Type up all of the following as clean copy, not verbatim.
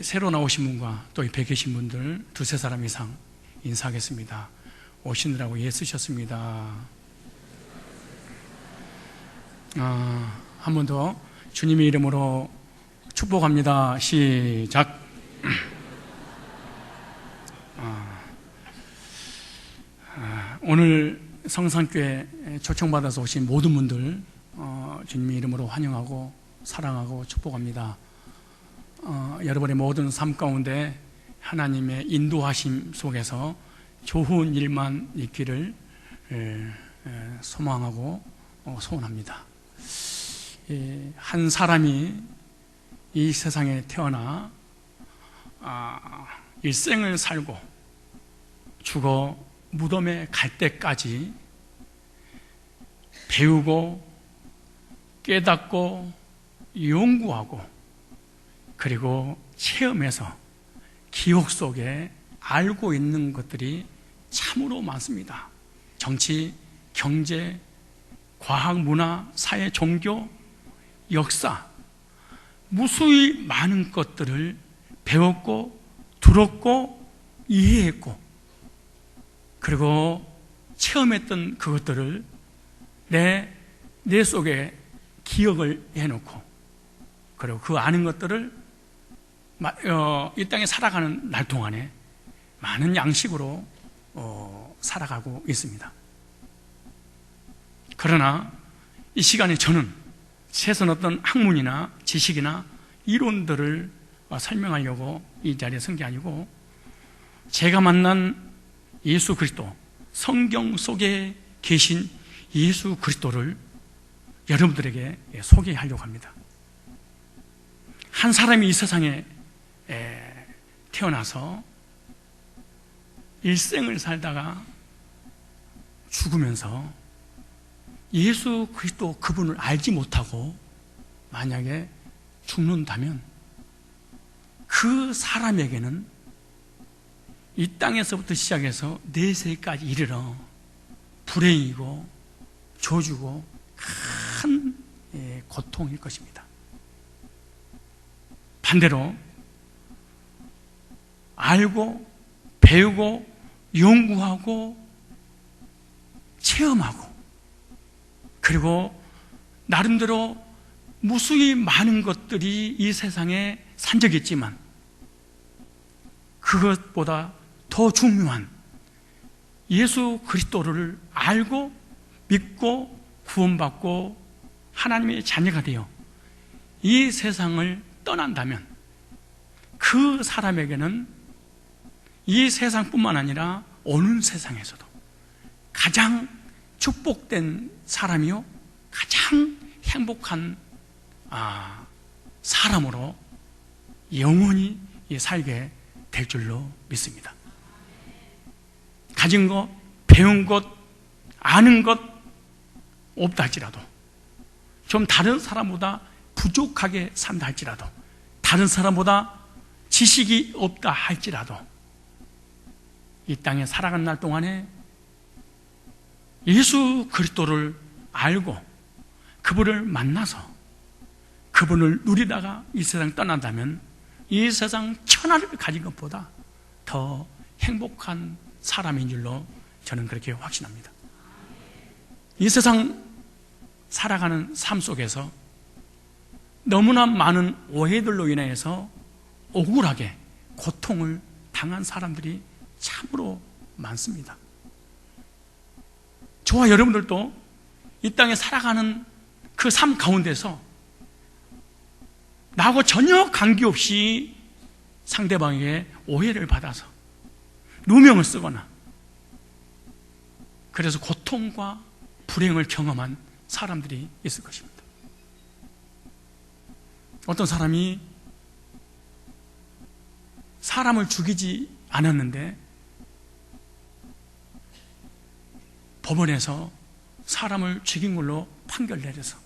새로 나오신 분과 또 옆에 계신 분들 두세 사람 이상 인사하겠습니다. 오시느라고 애쓰셨습니다. 한 번 더 주님의 이름으로 축복합니다. 시작. 오늘 성산교회 초청받아서 오신 모든 분들 주님의 이름으로 환영하고 사랑하고 축복합니다. 여러분의 모든 삶 가운데 하나님의 인도하심 속에서 좋은 일만 있기를 소망하고 소원합니다. 한 사람이 이 세상에 태어나 일생을 살고 죽어 무덤에 갈 때까지 배우고 깨닫고 연구하고 그리고 체험해서 기억 속에 알고 있는 것들이 참으로 많습니다. 정치, 경제, 과학, 문화, 사회, 종교, 역사, 무수히 많은 것들을 배웠고 들었고 이해했고 그리고 체험했던 그것들을 내 속에 기억을 해놓고 그리고 그 아는 것들을 이 땅에 살아가는 날 동안에 많은 양식으로 살아가고 있습니다. 그러나 이 시간에 저는 세상 어떤 학문이나 지식이나 이론들을 설명하려고 이 자리에 선 게 아니고 제가 만난 예수 그리스도, 성경 속에 계신 예수 그리스도를 여러분들에게 소개하려고 합니다. 한 사람이 이 세상에 태어나서 일생을 살다가 죽으면서 예수 그리스도 그분을 알지 못하고 만약에 죽는다면 그 사람에게는 이 땅에서부터 시작해서 내세까지 이르러 불행이고 저주고 큰 고통일 것입니다. 반대로 알고 배우고 연구하고 체험하고 그리고 나름대로 무수히 많은 것들이 이 세상에 산 적이 있지만 그것보다 더 중요한 예수 그리스도를 알고 믿고 구원받고 하나님의 자녀가 되어 이 세상을 떠난다면 그 사람에게는 이 세상뿐만 아니라 오는 세상에서도 가장 축복된 사람이요 가장 행복한 사람으로 영원히 살게 될 줄로 믿습니다. 가진 것, 배운 것, 아는 것 없다 할지라도 좀 다른 사람보다 부족하게 산다 할지라도 다른 사람보다 지식이 없다 할지라도 이 땅에 살아가는 날 동안에 예수 그리스도를 알고 그분을 만나서 그분을 누리다가 이 세상 떠난다면 이 세상 천하를 가진 것보다 더 행복한 사람인 줄로 저는 그렇게 확신합니다. 이 세상 살아가는 삶 속에서 너무나 많은 오해들로 인해서 억울하게 고통을 당한 사람들이 참으로 많습니다. 저와 여러분들도 이 땅에 살아가는 그 삶 가운데서 나하고 전혀 관계없이 상대방에게 오해를 받아서 누명을 쓰거나 그래서 고통과 불행을 경험한 사람들이 있을 것입니다. 어떤 사람이 사람을 죽이지 않았는데 법원에서 사람을 죽인 걸로 판결 내려서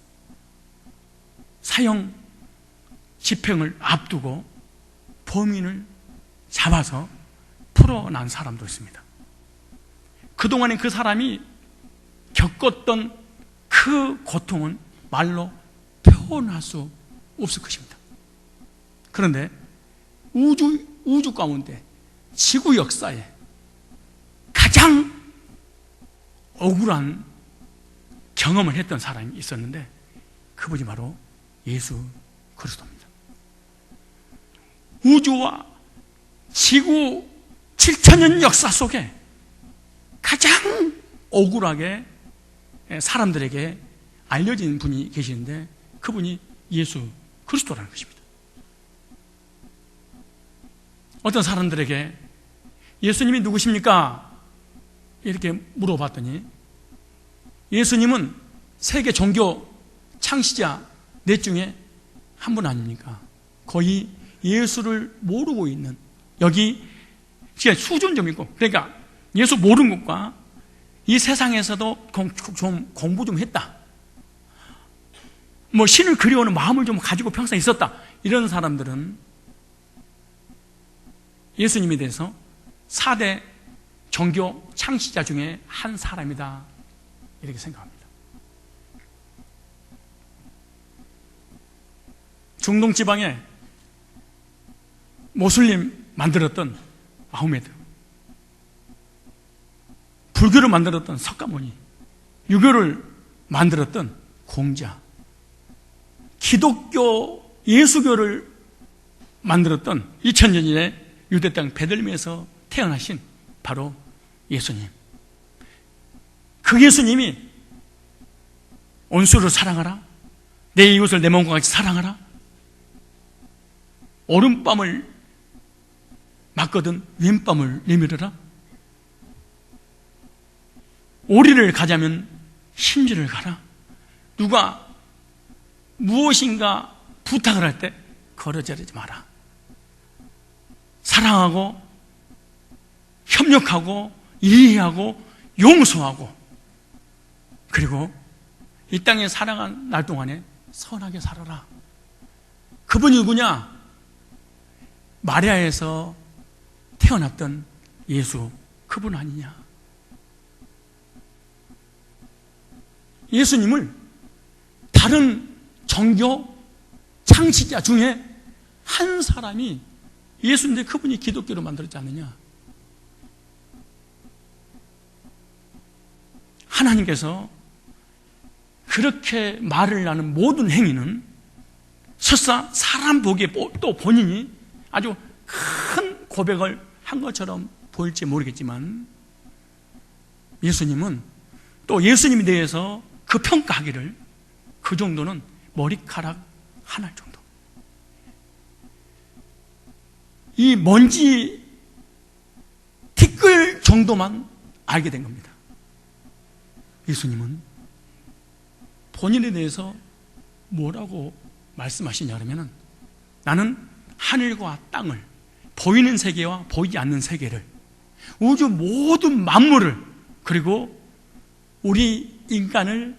사형 집행을 앞두고 범인을 잡아서 풀어난 사람도 있습니다. 그동안에 그 사람이 겪었던 그 고통은 말로 표현할 수 없을 것입니다. 그런데 우주 가운데 지구 역사에 가장 억울한 경험을 했던 사람이 있었는데 그분이 바로 예수 그리스도입니다. 우주와 지구 7천년 역사 속에 가장 억울하게 사람들에게 알려진 분이 계시는데 그분이 예수 그리스도라는 것입니다. 어떤 사람들에게 예수님이 누구십니까? 이렇게 물어봤더니 예수님은 세계 종교 창시자 넷 중에 한 분 아닙니까? 거의 예수를 모르고 있는, 여기 수준 좀 있고, 그러니까 예수 모르는 것과 이 세상에서도 좀 공부 좀 했다, 뭐 신을 그리워하는 마음을 좀 가지고 평생 있었다, 이런 사람들은 예수님에 대해서 4대 종교 창시자 중에 한 사람이다, 이렇게 생각합니다. 중동 지방에 모슬림 만들었던 마호메드, 불교를 만들었던 석가모니, 유교를 만들었던 공자, 기독교 예수교를 만들었던 2000년 전에 유대 땅 베들레헴에서 태어나신 바로 예수님. 그 예수님이 원수를 사랑하라, 내 이웃을 내 몸과 같이 사랑하라, 오른밤을 맞거든 왼밤을 내밀어라, 오리를 가자면 심지를 가라, 누가 무엇인가 부탁을 할 때 거르자르지 마라, 사랑하고 협력하고 이해하고 용서하고, 그리고 이 땅에 살아간 날 동안에 선하게 살아라. 그분이 누구냐? 마리아에서 태어났던 예수, 그분 아니냐? 예수님을 다른 종교 창시자 중에 한 사람이 예수인데 그분이 기독교로 만들었지 않느냐? 하나님께서 그렇게 말을 하는 모든 행위는 설사 사람 보기에 또 본인이 아주 큰 고백을 한 것처럼 보일지 모르겠지만, 예수님은 또 예수님에 대해서 그 평가하기를 그 정도는 머리카락 하나 정도, 이 먼지 티끌 정도만 알게 된 겁니다. 예수님은 본인에 대해서 뭐라고 말씀하시냐 그러면은, 나는 하늘과 땅을, 보이는 세계와 보이지 않는 세계를, 우주 모든 만물을, 그리고 우리 인간을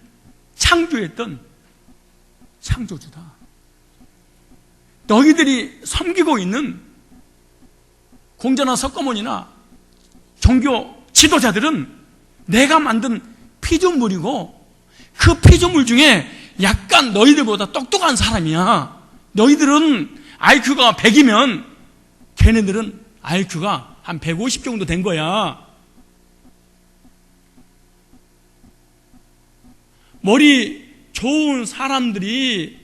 창조했던 창조주다. 너희들이 섬기고 있는 공자나 석가모니나 종교 지도자들은 내가 만든 피조물이고, 그 피조물 중에 약간 너희들보다 똑똑한 사람이야. 너희들은 IQ가 100이면 걔네들은 IQ가 한 150 정도 된 거야. 머리 좋은 사람들이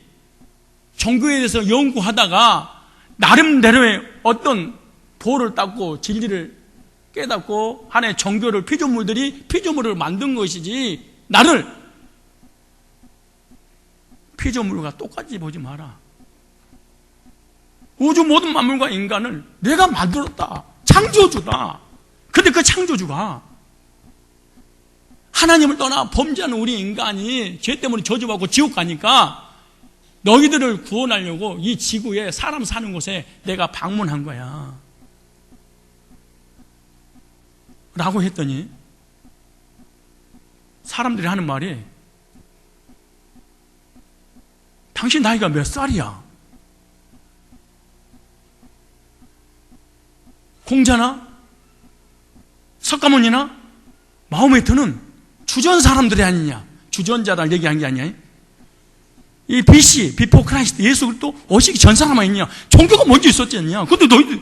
종교에 대해서 연구하다가 나름대로의 어떤 도를 닦고 진리를 깨닫고 하나의 종교를, 피조물을 만든 것이지, 나를 피조물과 똑같이 보지 마라. 우주 모든 만물과 인간을 내가 만들었다, 창조주다. 근데 그 창조주가 하나님을 떠나 범죄하는 우리 인간이 죄 때문에 저주받고 지옥 가니까 너희들을 구원하려고 이 지구에, 사람 사는 곳에 내가 방문한 거야 라고 했더니, 사람들이 하는 말이, 당신 나이가 몇 살이야? 공자나 석가모니나 마호메트는 주전 사람들이 아니냐? 주전자를 얘기한 게 아니야. 이 BC, 비포 크라이스트, 예수 그리스도 오시기 전 사람 아니냐? 종교가 먼저 있었지 않냐? 근데 너희들,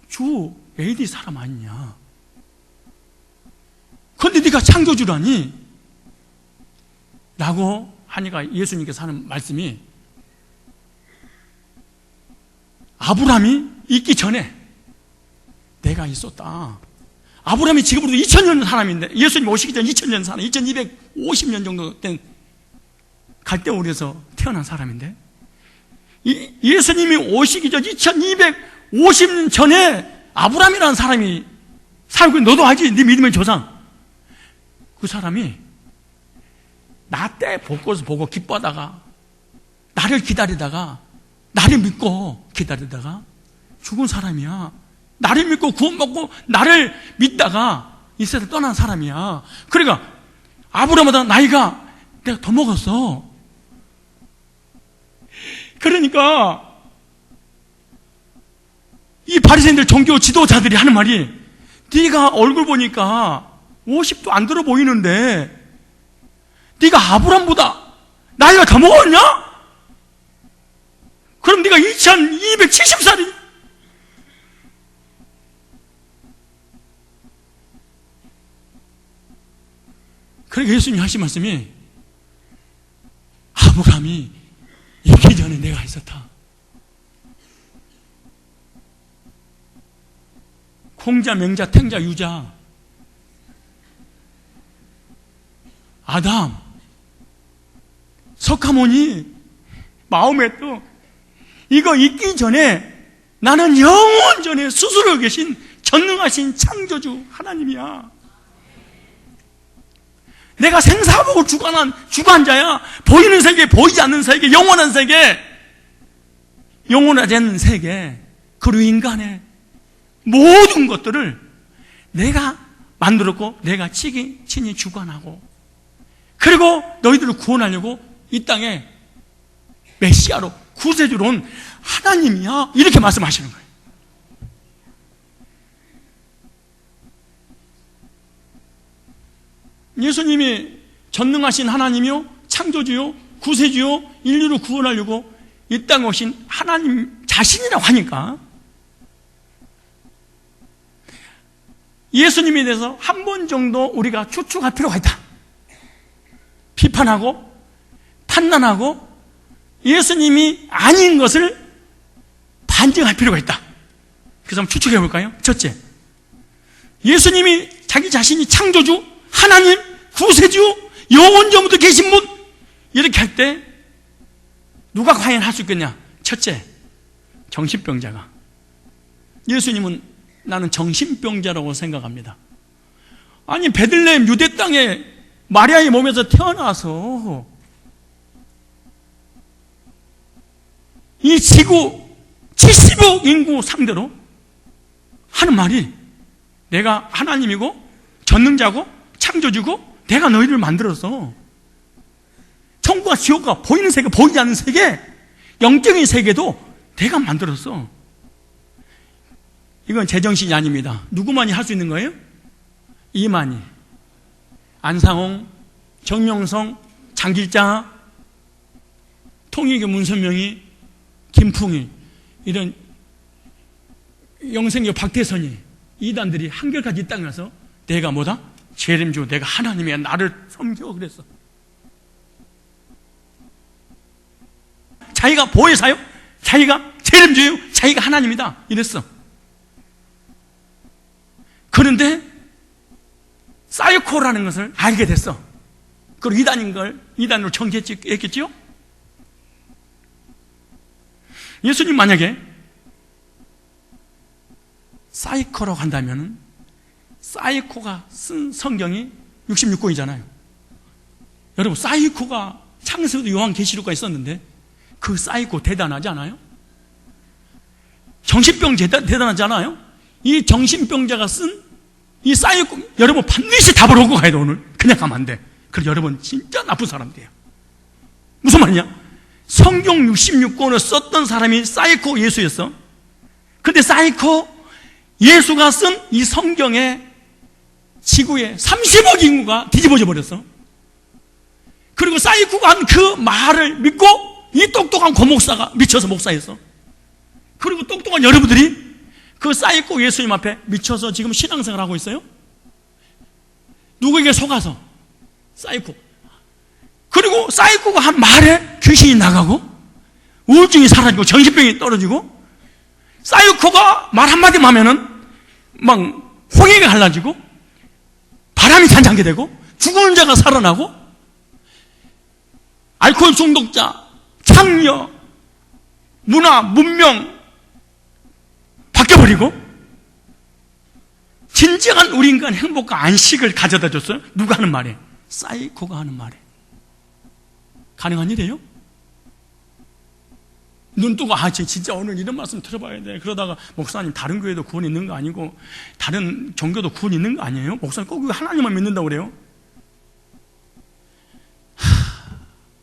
주 AD 사람 아니냐? 근데 네가 창조주라니? 라고 하니까 예수님께서 하는 말씀이, 아브라함이 있기 전에 내가 있었다. 아브라함이 지금으로도 2000년 사람인데, 예수님 오시기 전 2000년 사람, 2250년 정도 된 갈대우리에서 태어난 사람인데, 예수님이 오시기 전 2250년 전에 아브라함이라는 사람이 살고 있는, 너도 알지? 네 믿음의 조상. 그 사람이 나 때 벚꽃을 보고 기뻐하다가, 나를 기다리다가, 나를 믿고 기다리다가 죽은 사람이야. 나를 믿고 구원받고 나를 믿다가 이 세상을 떠난 사람이야. 그러니까 아브라함보다 나이가 내가 더 먹었어. 그러니까 이 바리새인들 종교 지도자들이 하는 말이, 네가 얼굴 보니까 50도 안 들어 보이는데 네가 아브라함보다 나이가 더 먹었냐? 그럼 네가 2270살이. 그러니까 예수님이 하신 말씀이, 아브라함이 있기 전에 내가 있었다. 공자, 명자, 탱자, 유자, 아담, 석가모니 마음에 또 이거 있기 전에 나는 영원 전에 스스로 계신 전능하신 창조주 하나님이야. 내가 생사복을 주관한 주관자야. 보이는 세계, 보이지 않는 세계, 영원한 세계, 영원하지 않는 세계, 그리고 인간의 모든 것들을 내가 만들었고 내가 친히 주관하고, 그리고 너희들을 구원하려고 이 땅에 메시아로 구세주로 온 하나님이야. 이렇게 말씀하시는 거예요. 예수님이 전능하신 하나님이요, 창조주요, 구세주요, 인류를 구원하려고 이 땅에 오신 하나님 자신이라고 하니까, 예수님에 대해서 한 번 정도 우리가 추측할 필요가 있다. 비판하고 판단하고 예수님이 아닌 것을 반증할 필요가 있다. 그래서 한번 추측해 볼까요? 첫째, 예수님이 자기 자신이 창조주, 하나님, 구세주, 영원전부터 계신 분, 이렇게 할 때 누가 과연 할 수 있겠냐? 첫째, 정신병자가. 예수님은 나는 정신병자라고 생각합니다. 아니, 베들레헴 유대 땅에 마리아의 몸에서 태어나서 이 지구 70억 인구 상대로 하는 말이, 내가 하나님이고 전능자고 창조주고 내가 너희를 만들었어. 천국과 지옥과 보이는 세계, 보이지 않는 세계, 영적인 세계도 내가 만들었어. 이건 제정신이 아닙니다. 누구만이 할 수 있는 거예요? 이만희, 안상홍, 정명성, 장길자, 통일교 문선명이, 김풍이, 이런 영생교 박태선이, 이단들이 한결같이 이 땅에 와서 내가 뭐다? 재림주, 내가 하나님이야, 나를 섬겨 그랬어. 자기가 보혜사요, 자기가 재림주요, 자기가 하나님이다 이랬어. 그런데 사이코라는 것을 알게 됐어. 그리고 이단인 걸 이단으로 정죄했겠죠? 예수님 만약에 사이코라고 한다면, 사이코가 쓴 성경이 66권이잖아요. 여러분, 사이코가 창세기도 요한계시록가 있었는데 그 사이코 대단하지 않아요? 정신병 대단하지 않아요? 이 정신병자가 쓴 이 사이코, 여러분 반드시 답을 얻고 가야 돼. 오늘 그냥 가면 안 돼. 그래서 여러분 진짜 나쁜 사람들이에요. 무슨 말이냐? 성경 66권을 썼던 사람이 사이코 예수였어. 근데 사이코 예수가 쓴 이 성경에 지구의 30억 인구가 뒤집어져 버렸어. 그리고 사이코가 한 그 말을 믿고 이 똑똑한 고목사가 미쳐서 목사했어. 그리고 똑똑한 여러분들이 그 사이코 예수님 앞에 미쳐서 지금 신앙생활 하고 있어요? 누구에게 속아서? 사이코. 그리고 사이코가 한 말에 귀신이 나가고 우울증이 사라지고 정신병이 떨어지고 사이코가 말 한마디만 하면은 막 홍해가 갈라지고 바람이 잔잔하게 되고 죽은 자가 살아나고 알코올 중독자, 창녀, 문화, 문명 바뀌어버리고 진정한 우리 인간 행복과 안식을 가져다 줬어요. 누가 하는 말에? 사이코가 하는 말에. 가능한 일이에요? 눈 뜨고 진짜 오늘 이런 말씀 들어봐야 돼. 그러다가 목사님 다른 교회도 구원 있는 거 아니고 다른 종교도 구원 있는 거 아니에요? 목사님 꼭 하나님만 믿는다고 그래요?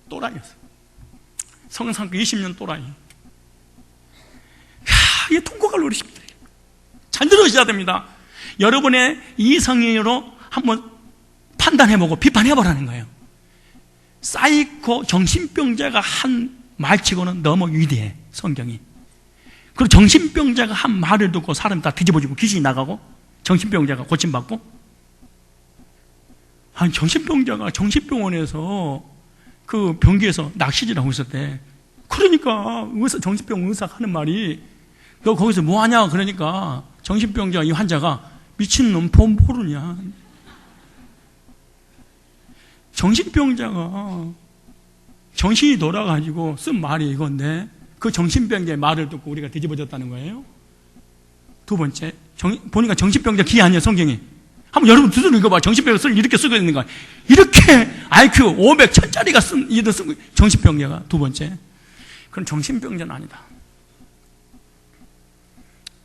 또라이였어. 성상교 20년 또라이. 이게 통곡할 노릇입니다. 잘 들으셔야 됩니다. 여러분의 이성으로 한번 판단해보고 비판해보라는 거예요. 사이코 정신병자가 한 말치고는 너무 위대해, 성경이. 그리고 정신병자가 한 말을 듣고 사람이 다 뒤집어지고 귀신이 나가고 정신병자가 고침받고. 아니, 정신병자가 정신병원에서 그 변기에서 낚시질하고 있었대. 그러니까 정신병 의사가 하는 말이 너 거기서 뭐 하냐? 그러니까 정신병자 이 환자가 미친놈 폼 모르냐? 정신병자가 정신이 돌아가지고 쓴 말이 이건데 그 정신병자의 말을 듣고 우리가 뒤집어졌다는 거예요. 두 번째, 보니까 정신병자 기 아니에요, 성경이. 한번 여러분 두드려 읽어봐. 정신병자 쓸 이렇게 쓰고 있는 거야. 이렇게 IQ 500, 1000짜리가 쓴 정신병자가 두 번째. 그건 정신병자는 아니다.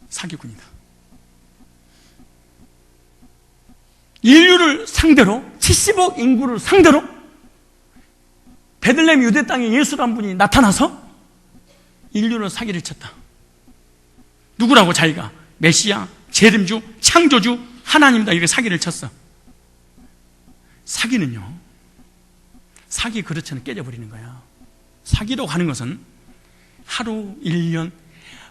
사기꾼이다. 인류를 상대로 70억 인구를 상대로 베들레헴 유대 땅에 예수란 분이 나타나서 인류를 사기를 쳤다. 누구라고? 자기가 메시아, 재림주, 창조주, 하나님이다. 이렇게 사기를 쳤어. 사기는요, 사기 그릇처럼 깨져버리는 거야. 사기라고 하는 것은 하루, 1년,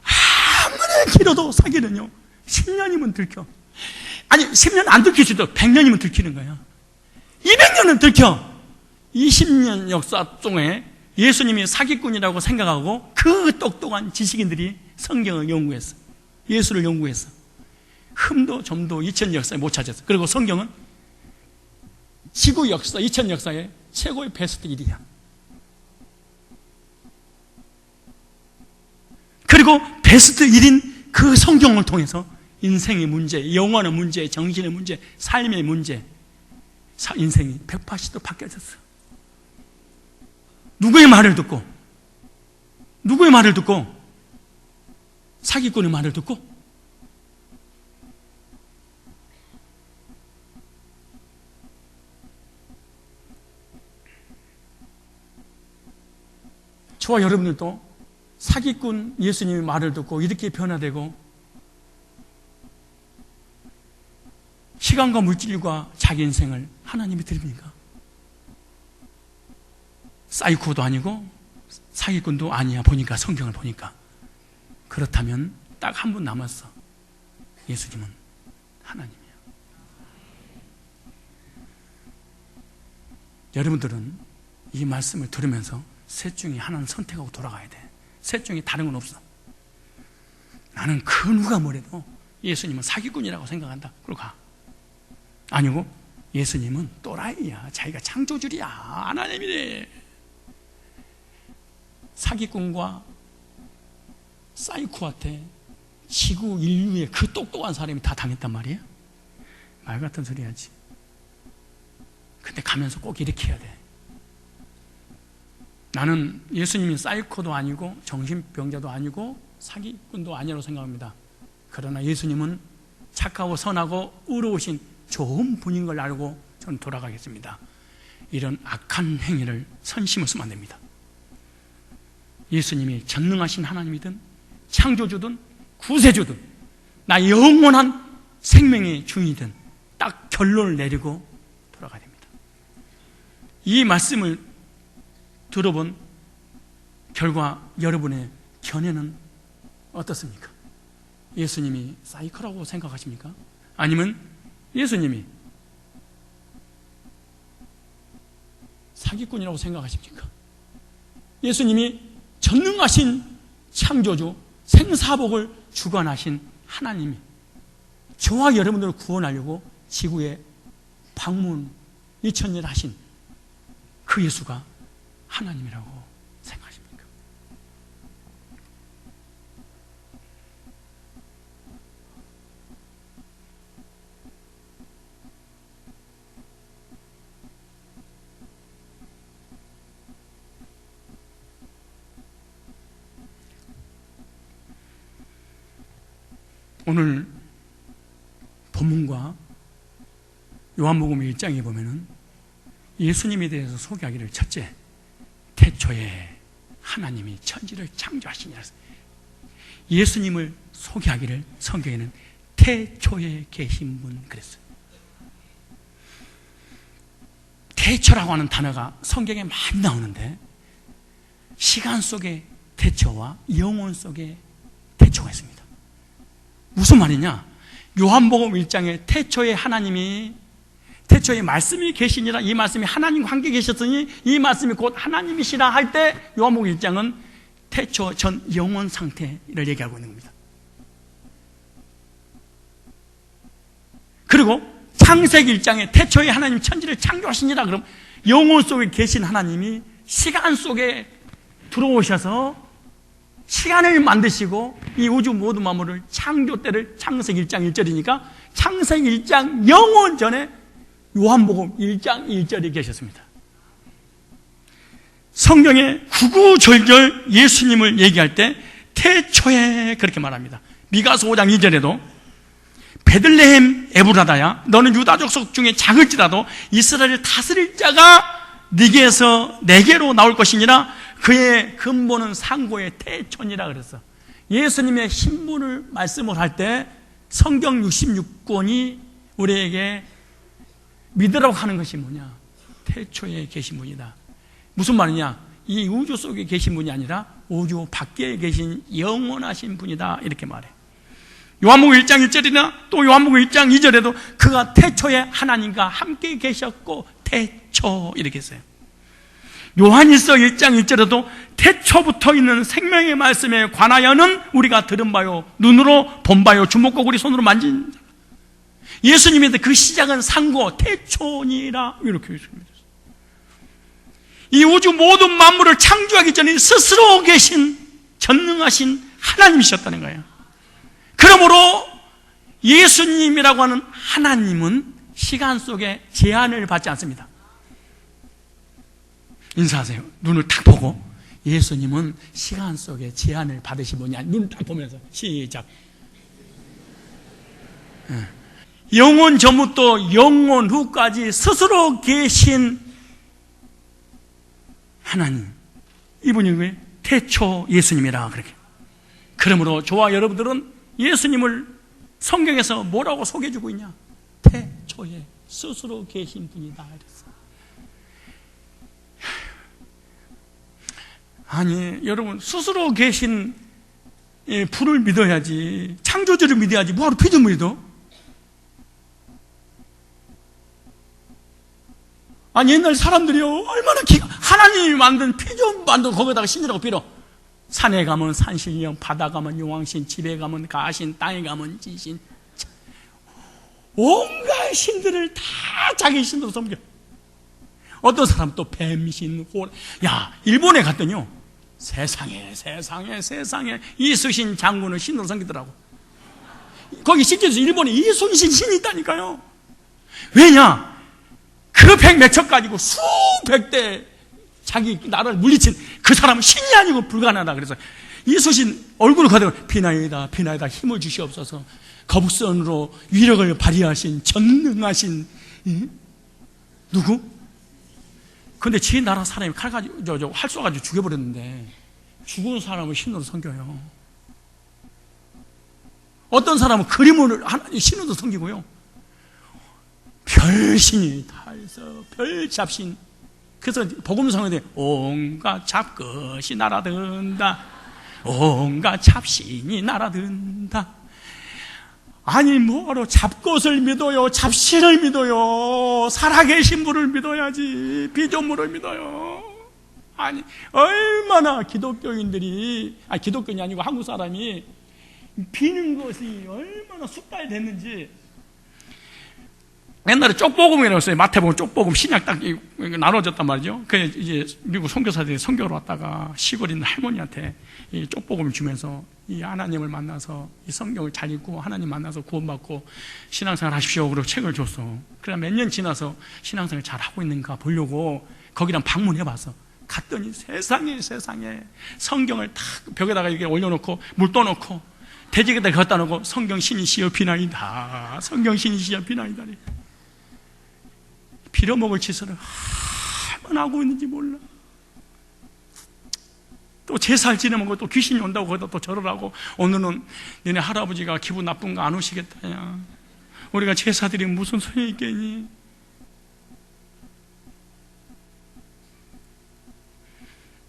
아무리 길어도 사기는요 10년이면 들켜. 아니 10년 안 들킬지도 100년이면 들키는 거야. 200년은 들켜. 20년 역사 중에 예수님이 사기꾼이라고 생각하고 그 똑똑한 지식인들이 성경을 연구했어. 예수를 연구했어. 흠도 점도 2000 역사에 못 찾았어. 그리고 성경은 지구 역사 2000 역사의 최고의 베스트 1위야. 그리고 베스트 1인 그 성경을 통해서 인생의 문제, 영혼의 문제, 정신의 문제, 삶의 문제, 인생이 180도 바뀌어졌어. 누구의 말을 듣고? 누구의 말을 듣고? 사기꾼의 말을 듣고? 저와 여러분들도 사기꾼 예수님의 말을 듣고 이렇게 변화되고 시간과 물질과 자기 인생을 하나님이 드립니까? 사이코도 아니고 사기꾼도 아니야. 보니까 성경을 보니까. 그렇다면 딱 한 분 남았어. 예수님은 하나님이야. 여러분들은 이 말씀을 들으면서 셋 중에 하나는 선택하고 돌아가야 돼. 셋 중에 다른 건 없어. 나는 그 누가 뭐래도 예수님은 사기꾼이라고 생각한다. 그러고 가. 아니고 예수님은 또라이야. 자기가 창조주리야. 하나님이래. 사기꾼과 사이코한테 지구 인류의 그 똑똑한 사람이 다 당했단 말이에요. 말 같은 소리 하지. 근데 가면서 꼭 이렇게 해야 돼. 나는 예수님이 사이코도 아니고 정신병자도 아니고 사기꾼도 아니라고 생각합니다. 그러나 예수님은 착하고 선하고 의로우신 좋은 분인 걸 알고 저는 돌아가겠습니다. 이런 악한 행위를 선심으로쓰면 안 됩니다. 예수님이 전능하신 하나님이든 창조주든 구세주든 나 영원한 생명의 주인이든 딱 결론을 내리고 돌아가야 됩니다. 이 말씀을 들어본 결과 여러분의 견해는 어떻습니까? 예수님이 사이코라고 생각하십니까? 아니면 예수님이 사기꾼이라고 생각하십니까? 예수님이 전능하신 창조주, 생사복을 주관하신 하나님이 저와 여러분들을 구원하려고 지구에 방문 2000년 하신 그 예수가 하나님이라고 생각하십니까? 오늘 본문과 요한복음 1장에 보면은 예수님에 대해서 소개하기를 첫째, 태초에 하나님이 천지를 창조하시니라. 예수님을 소개하기를 성경에는 태초에 계신 분 그랬어요. 태초라고 하는 단어가 성경에 많이 나오는데 시간 속의 태초와 영혼 속의 태초가 있습니다. 무슨 말이냐? 요한복음 1장에 태초에 하나님이 태초에 말씀이 계시니라, 이 말씀이 하나님과 함께 계셨으니 이 말씀이 곧 하나님이시라 할 때 요한복음 1장은 태초 전 영혼 상태를 얘기하고 있는 겁니다. 그리고 창세기 1장에 태초에 하나님 천지를 창조하시니라, 그럼 영혼 속에 계신 하나님이 시간 속에 들어오셔서 시간을 만드시고 이 우주 모든 만물을 창조 때를 창세기 1장 1절이니까 창세기 1장 영원 전에 요한복음 1장 1절에 계셨습니다. 성경에 구구절절 예수님을 얘기할 때 태초에 그렇게 말합니다. 미가서 5장 2절에도 베들레헴 에브라다야, 너는 유다 족속 중에 작을지라도 이스라엘을 다스릴 자가 네게서 내게로 나올 것이니라. 그의 근본은 상고의 태초니라 그랬어. 예수님의 신분을 말씀을 할 때 성경 66권이 우리에게 믿으라고 하는 것이 뭐냐? 태초에 계신 분이다. 무슨 말이냐? 이 우주 속에 계신 분이 아니라 우주 밖에 계신 영원하신 분이다, 이렇게 말해. 요한복음 1장 1절이나 또 요한복음 1장 2절에도 그가 태초에 하나님과 함께 계셨고 태초 이렇게 했어요. 요한일서 1장 1절에도 태초부터 있는 생명의 말씀에 관하여는 우리가 들은 바요, 눈으로 본 바요, 주먹고 우리 손으로 만진 자. 예수님의 그 시작은 상고 태초니라, 이렇게 있습니다. 이 우주 모든 만물을 창조하기 전에 스스로 계신 전능하신 하나님이셨다는 거예요. 그러므로 예수님이라고 하는 하나님은 시간 속에 제한을 받지 않습니다. 인사하세요. 눈을 탁 보고, 예수님은 시간 속에 제한을 받으신 분이 아니야. 눈을 딱 보면서 시작. 영원 전부터 영원 후까지 스스로 계신 하나님, 이분이 왜 태초 예수님이라 그렇게. 그러므로 저와 여러분들은 예수님을 성경에서 뭐라고 소개해주고 있냐? 태초에 스스로 계신 분이다 이랬어. 아니, 여러분, 스스로 계신 분을 믿어야지, 창조주를 믿어야지 뭐하러 피조물 믿어? 아니, 옛날 사람들이요, 얼마나 하나님이 만든 피조물 만든 거기다가 신이라고 빌어. 산에 가면 산신령, 바다 가면 용왕신, 집에 가면 가신, 땅에 가면 지신, 온갖 신들을 다 자기 신으로 섬겨. 어떤 사람 또 뱀신, 호라. 야, 일본에 갔더니요, 세상에 이순신 장군을 신으로 섬기더라고. 거기 실제로 일본에 이순신 신이 있다니까요. 왜냐? 그 백몇척 가지고 수백 대 자기 나라를 물리친 그 사람은 신이 아니고 불가능하다. 그래서 이순신 얼굴을 가다가 비나이다 힘을 주시옵소서. 거북선으로 위력을 발휘하신 전능하신 누구? 근데 지 나라 사람이 칼 가지고 활 쏘가지고 죽여버렸는데 죽은 사람을 신으로 섬겨요. 어떤 사람은 그림을 신으로 섬기고요. 별신이 다 있어. 별 잡신. 그래서 복음성에 온갖 잡것이 날아든다, 온갖 잡신이 날아든다. 아니 뭐하러 잡것을 믿어요? 잡신을 믿어요? 살아계신 분을 믿어야지. 피조물을 믿어요? 아니 얼마나 기독교인들이, 기독교인이 아니고 한국 사람이 비는 것이 얼마나 숙달됐는지. 옛날에 쪽복음이라고 했어요. 마태복음 쪽복음 신약 딱 나눠졌단 말이죠. 그 이제 미국 선교사들이 선교로 왔다가 시골에 있는 할머니한테 이 쪽복음을 주면서 이 하나님을 만나서 이 성경을 잘 읽고 하나님 만나서 구원받고 신앙생활 하십시오. 그리고 책을 줬어. 그래 몇 년 지나서 신앙생활 잘 하고 있는가 보려고 거기랑 방문해봤어. 갔더니 세상에 성경을 탁 벽에다가 이렇게 올려놓고 물 떠놓고 대지에다 갖다 놓고 성경 신이시여 비나이다. 성경 신이시여 비나이다. 빌어먹을 짓을 얼마나 하고 있는지 몰라. 또 제사를 지내면 또 귀신이 온다고 거기다 또 절을 하고, 오늘은 너네 할아버지가 기분 나쁜 거 안 오시겠다. 야, 우리가 제사 드리면 무슨 소용이 있겠니?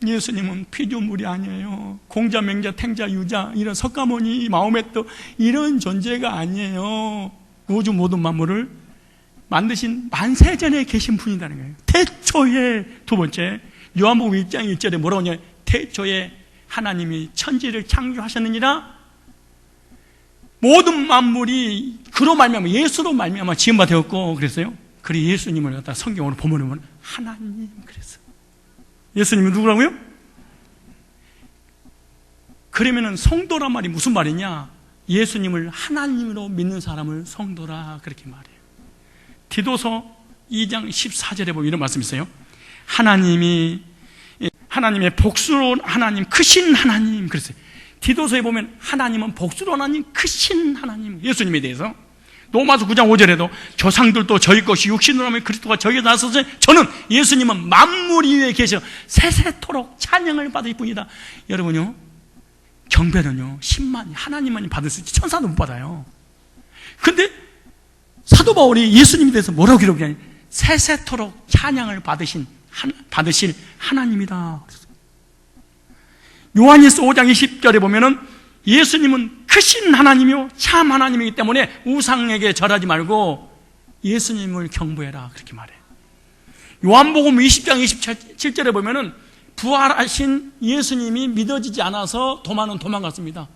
예수님은 피조물이 아니에요. 공자, 맹자, 탱자, 유자 이런 석가모니, 마호메트 이런 존재가 아니에요. 우주 모든 만물을 만드신 만세전에 계신 분이라는 거예요. 태초에, 두 번째 요한복음 1장 1절에 뭐라고 하냐, 태초에 하나님이 천지를 창조하셨느니라. 모든 만물이 그로 말미암아, 예수로 말미암아 지음바 되었고 그랬어요. 그래 예수님을 갖다 성경으로 보면 하나님 그랬어요. 예수님이 누구라고요? 그러면은 성도란 말이 무슨 말이냐? 예수님을 하나님으로 믿는 사람을 성도라 그렇게 말해요. 디도서 2장 14절에 보면 이런 말씀이 있어요. 하나님의 복수로운 하나님, 크신 하나님 그랬어요. 디도서에 보면 하나님은 복수로운 하나님, 크신 하나님, 예수님에 대해서. 로마서 9장 5절에도 조상들도 저희 것이 육신으로 하면 그리스도가 저희에 나서서 저는 예수님은 만물 위에 계셔 세세토록 찬양을 받을 뿐이다. 여러분요, 경배는요 10만이 하나님만이 받을 수 있지 천사도 못 받아요. 근데 사도 바울이 예수님에 대해서 뭐라고 기록하냐, 세세토록 찬양을 받으실 하나님이다. 요한일서 5장 20절에 보면은 예수님은 크신 하나님이요 참 하나님이기 때문에 우상에게 절하지 말고 예수님을 경배해라 그렇게 말해요. 요한복음 20장 27절에 보면은 부활하신 예수님이 믿어지지 않아서 도마는 도망갔습니다.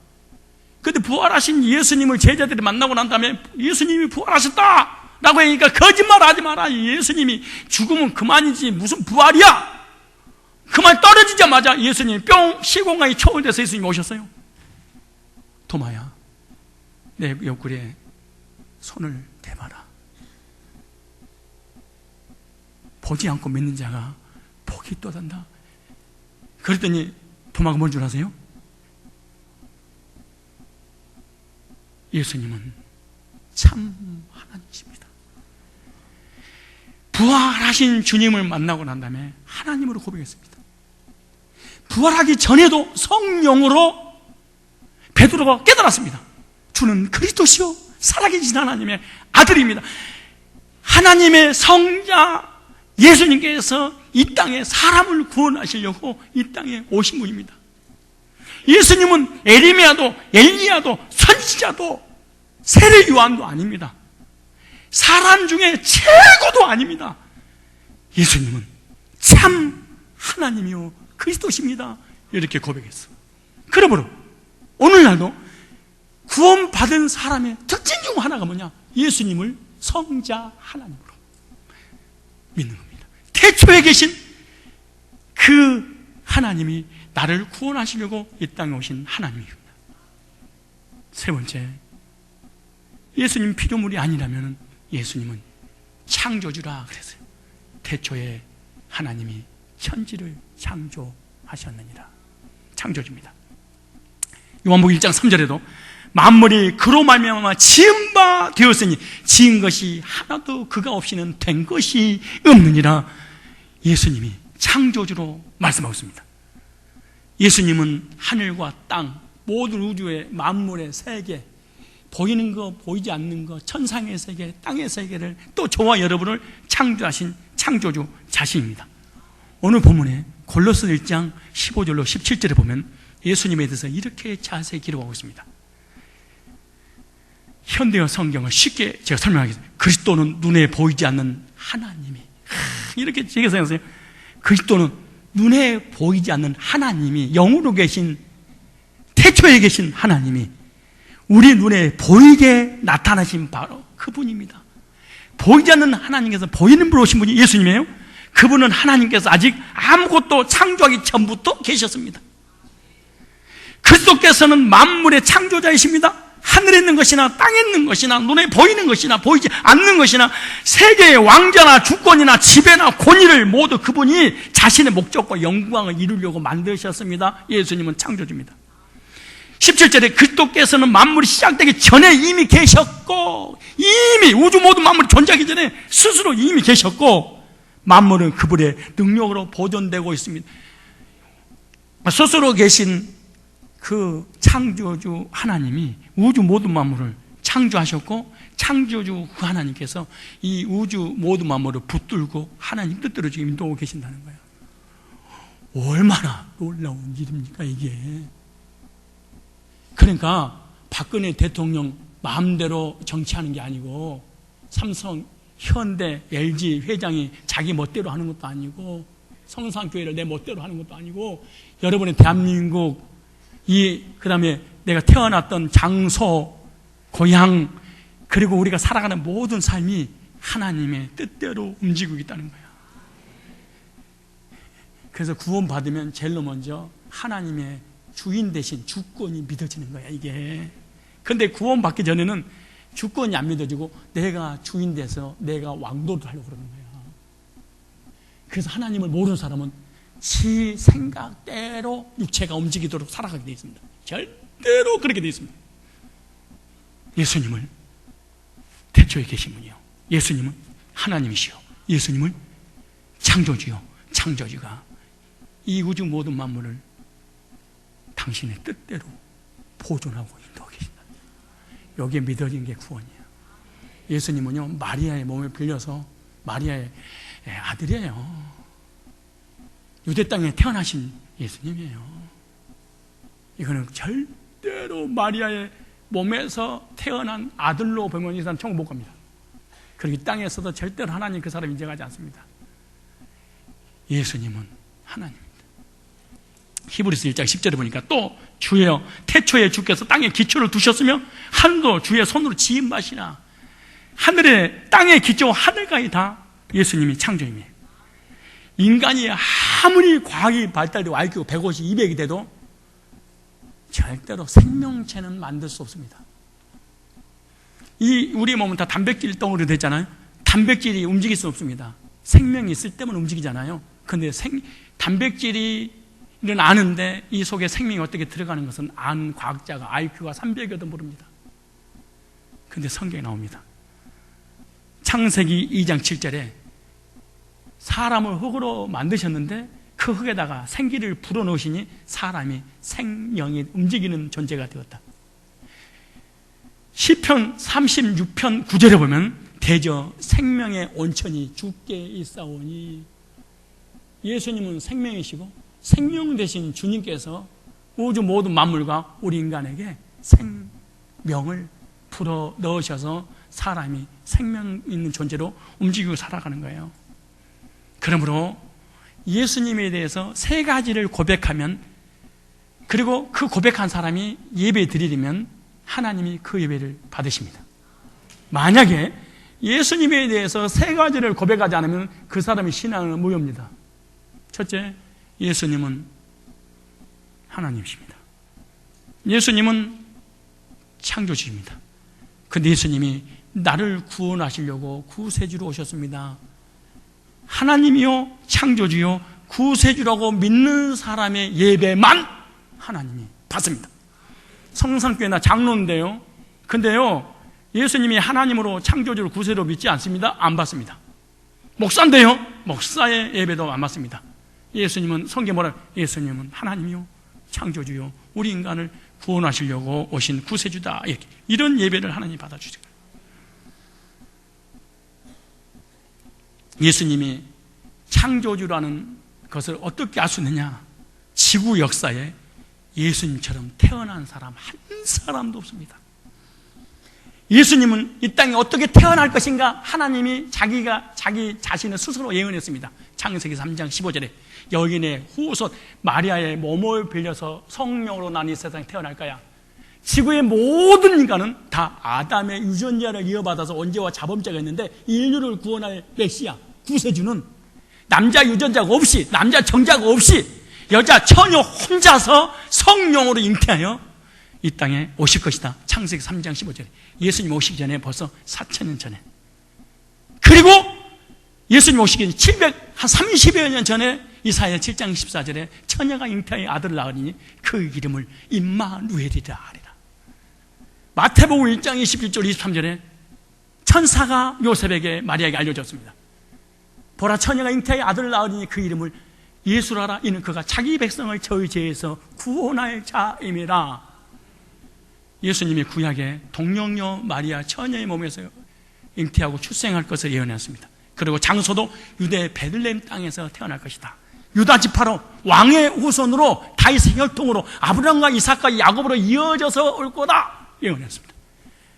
그런데 부활하신 예수님을 제자들이 만나고 난 다음에 예수님이 부활하셨다 라고 하니까 거짓말하지 마라. 예수님이 죽으면 그만이지 무슨 부활이야. 그 말 떨어지자마자 예수님이 뿅 시공간이 초월돼서 예수님이 오셨어요. 도마야, 내 옆구리에 손을 대봐라. 보지 않고 믿는 자가 복이 있도단다. 그랬더니 도마가 뭔 줄 아세요? 예수님은 참 하나님이십니다. 부활하신 주님을 만나고 난 다음에 하나님으로 고백했습니다. 부활하기 전에도 성령으로 베드로가 깨달았습니다. 주는 그리스도시요 살아계신 하나님의 아들입니다. 하나님의 성자 예수님께서 이 땅에 사람을 구원하시려고 이 땅에 오신 분입니다. 예수님은 에리미야도 엘리야도 선지자도 세례 요한도 아닙니다. 사람 중에 최고도 아닙니다. 예수님은 참 하나님이요 그리스도십니다. 이렇게 고백했어. 그러므로 오늘날도 구원받은 사람의 특징 중 하나가 뭐냐? 예수님을 성자 하나님으로 믿는 겁니다. 태초에 계신 그 하나님이 나를 구원하시려고 이 땅에 오신 하나님입니다. 세 번째, 예수님 피조물이 아니라면 예수님은 창조주라 그랬어요. 태초에 하나님이 천지를 창조하셨느니라. 창조주입니다. 요한복음 1장 3절에도 만물이 그로 말미암아 지은 바 되었으니 지은 것이 하나도 그가 없이는 된 것이 없느니라. 예수님이 창조주로 말씀하고 있습니다. 예수님은 하늘과 땅 모든 우주의 만물의 세계, 보이는 거 보이지 않는 거, 천상의 세계, 땅의 세계를 또 저와 여러분을 창조하신 창조주 자신입니다. 오늘 본문에 골로새 1장 15절로 17절에 보면 예수님에 대해서 이렇게 자세히 기록하고 있습니다. 현대어 성경을 쉽게 제가 설명하겠습니다. 그리스도는 눈에 보이지 않는 하나님이, 이렇게 제가 생각했어요. 그리스도는 눈에 보이지 않는 하나님이, 영으로 계신, 태초에 계신 하나님이 우리 눈에 보이게 나타나신 바로 그분입니다. 보이지 않는 하나님께서 보이는 분으로 오신 분이 예수님이에요. 그분은 하나님께서 아직 아무것도 창조하기 전부터 계셨습니다. 그리스도께서는 만물의 창조자이십니다. 하늘에 있는 것이나 땅에 있는 것이나 눈에 보이는 것이나 보이지 않는 것이나 세계의 왕자나 주권이나 지배나 권위를 모두 그분이 자신의 목적과 영광을 이루려고 만드셨습니다. 예수님은 창조주입니다. 17절에 그리스도께서는 만물이 시작되기 전에 이미 계셨고, 이미 우주 모든 만물이 존재하기 전에 스스로 이미 계셨고, 만물은 그분의 능력으로 보존되고 있습니다. 스스로 계신 그 창조주 하나님이 우주 모든 만물을 창조하셨고, 창조주 그 하나님께서 이 우주 모든 만물을 붙들고 하나님 뜻대로 지금 인도하고 계신다는 거예요. 얼마나 놀라운 일입니까 이게. 그러니까 박근혜 대통령 마음대로 정치하는 게 아니고, 삼성, 현대, LG 회장이 자기 멋대로 하는 것도 아니고, 성산교회를 내 멋대로 하는 것도 아니고, 여러분의 대한민국, 그 다음에 내가 태어났던 장소, 고향, 그리고 우리가 살아가는 모든 삶이 하나님의 뜻대로 움직이고 있다는 거야. 그래서 구원받으면 제일 먼저 하나님의 주인 대신 주권이 믿어지는 거야 이게. 근데 구원받기 전에는 주권이 안 믿어지고 내가 주인 돼서 내가 왕도를 하려고 그러는 거야. 그래서 하나님을 모르는 사람은 지 생각대로 육체가 움직이도록 살아가게 되어 있습니다. 절대로 그렇게 되어 있습니다. 예수님을 태초에 계신 분이요, 예수님은 하나님이시요, 예수님은 창조주요, 창조주가 이 우주 모든 만물을 당신의 뜻대로 보존하고 인도하고 계신다. 여기에 믿어진 게 구원이에요. 예수님은요, 마리아의 몸을 빌려서 마리아의 아들이에요. 유대 땅에 태어나신 예수님이에요. 이거는 절대로 마리아의 몸에서 태어난 아들로 보면 이 사람 천국 못 갑니다. 그리고 이 땅에서도 절대로 하나님 그 사람 인정하지 않습니다. 예수님은 하나님입니다. 히브리서 1장 10절에 보니까 또 주여 태초에 주께서 땅에 기초를 두셨으며 하늘도 주의 손으로 지은 바시나. 하늘에 땅의 기초 하늘까지 다 예수님이 창조입니다. 인간이 아무리 과학이 발달되고 IQ 150, 200이 돼도 절대로 생명체는 만들 수 없습니다. 우리 몸은 다 단백질 덩어리 됐잖아요. 단백질이 움직일 수 없습니다. 생명이 있을 때만 움직이잖아요. 그런데 단백질이 아는데 이 속에 생명이 어떻게 들어가는 것은 아는 과학자가 IQ가 300여도 모릅니다. 그런데 성경에 나옵니다. 창세기 2장 7절에 사람을 흙으로 만드셨는데 그 흙에다가 생기를 불어넣으시니 사람이 생명이 움직이는 존재가 되었다. 시편 36편 9절에 보면 대저 생명의 온천이 주께 있사오니. 예수님은 생명이시고 생명 대신 주님께서 우주 모든 만물과 우리 인간에게 생명을 불어 넣으셔서 사람이 생명 있는 존재로 움직이고 살아가는 거예요. 그러므로 예수님에 대해서 세 가지를 고백하면, 그리고 그 고백한 사람이 예배 드리려면 하나님이 그 예배를 받으십니다. 만약에 예수님에 대해서 세 가지를 고백하지 않으면 그 사람의 신앙은 무효입니다. 첫째, 예수님은 하나님이십니다. 예수님은 창조주입니다. 그런데 예수님이 나를 구원하시려고 구세주로 오셨습니다. 하나님이요 창조주요 구세주라고 믿는 사람의 예배만 하나님이 받습니다. 성산교회나 장로인데요, 근데요 예수님이 하나님으로 창조주로 구세주로 믿지 않습니다. 안 받습니다. 목사인데요, 목사의 예배도 안 받습니다. 예수님은 성경에 뭐라, 예수님은 하나님이요 창조주요 우리 인간을 구원하시려고 오신 구세주다, 이렇게 이런 예배를 하나님이 받아주죠. 예수님이 창조주라는 그것을 어떻게 알 수 있느냐? 지구 역사에 예수님처럼 태어난 사람 한 사람도 없습니다. 예수님은 이 땅에 어떻게 태어날 것인가 하나님이 자기 자신을 스스로 예언했습니다. 창세기 3장 15절에 여인의 후손 마리아의 몸을 빌려서 성령으로 난 이 세상에 태어날 거야. 지구의 모든 인간은 다 아담의 유전자를 이어받아서 원죄와 자범죄가 있는데 인류를 구원할 메시아 구세주는 남자 유전자가 없이, 남자 정자가 없이 여자 처녀 혼자서 성령으로 잉태하여 이 땅에 오실 것이다. 창세기 3장 15절에 예수님 오시기 전에 벌써 4,000년 전에, 그리고 예수님 오시기 전에 한 30여 년 전에 이사야 7장 14절에 처녀가 잉태하여 아들을 낳으리니 그 이름을 임마누엘이라 하리라. 마태복음 1장 21절 23절에 천사가 요셉에게 마리아에게 알려줬습니다. 보라, 처녀가 잉태하여 아들을 낳으리니 그 이름을 예수라라. 이는 그가 자기 백성을 저희 죄에서 구원할 자임이라. 예수님이 구약에 동정녀 마리아 처녀의 몸에서 잉태하고 출생할 것을 예언했습니다. 그리고 장소도 유대 베들레헴 땅에서 태어날 것이다. 유다 지파로 왕의 후손으로 다윗의 혈통으로 아브라함과 이삭과 야곱으로 이어져서 올 거다 예언했습니다.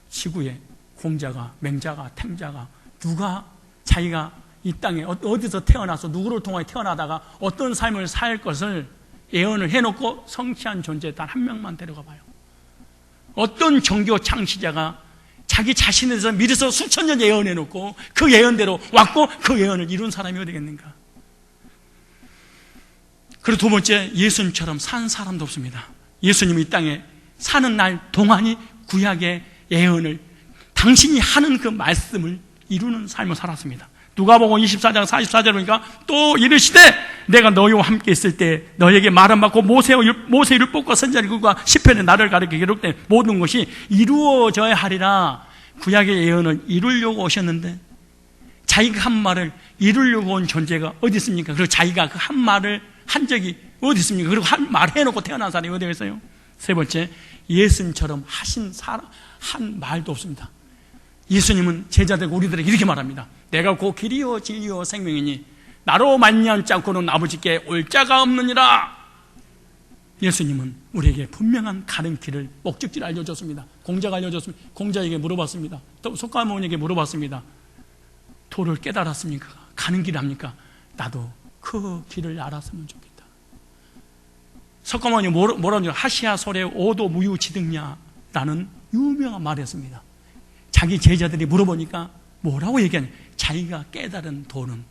지구에 공자가 맹자가 탱자가 누가 자기가 이 땅에 어디서 태어나서 누구를 통해 태어나다가 어떤 삶을 살 것을 예언을 해놓고 성취한 존재 단 한 명만 데려가 봐요. 어떤 종교 창시자가 자기 자신에 대해서 미리서 수천 년 예언해놓고 그 예언대로 왔고 그 예언을 이룬 사람이 어디 겠는가? 그리고 두 번째, 예수님처럼 산 사람도 없습니다. 예수님이 이 땅에 사는 날 동안이 구약의 예언을, 당신이 하는 그 말씀을 이루는 삶을 살았습니다. 누가복음 24장 44절 보니까 또 이르시되 내가 너희와 함께 있을 때 너희에게 말은 받고 모세의 율법과 선지자의 글과 시편에 나를 가르쳐 기록된 모든 것이 이루어져야 하리라. 구약의 예언을 이루려고 오셨는데 자기가 한 말을 이루려고 온 존재가 어디 있습니까? 그리고 자기가 그 한 말을 한 적이 어디 있습니까? 그리고 한 말 해놓고 태어난 사람이 어디 있어요? 세 번째, 예수님처럼 하신 사람 한 말도 없습니다. 예수님은 제자들과 우리들에게 이렇게 말합니다. 내가 곧 길이요 진리요 생명이니 나로 말미암지 않고는 아버지께 올 자가 없느니라. 예수님은 우리에게 분명한 가는 길을, 목적지를 알려줬습니다. 공자가 알려줬습니다. 공자에게 물어봤습니다. 또 석가모니에게 물어봤습니다. 도를 깨달았습니까? 가는 길 압니까? 나도 그 길을 알았으면 좋겠다. 석가모니 뭐라는 줄 하시아 소래 오도 무유지등냐라는 유명한 말이었습니다. 자기 제자들이 물어보니까 뭐라고 얘기하냐? 자기가 깨달은 도는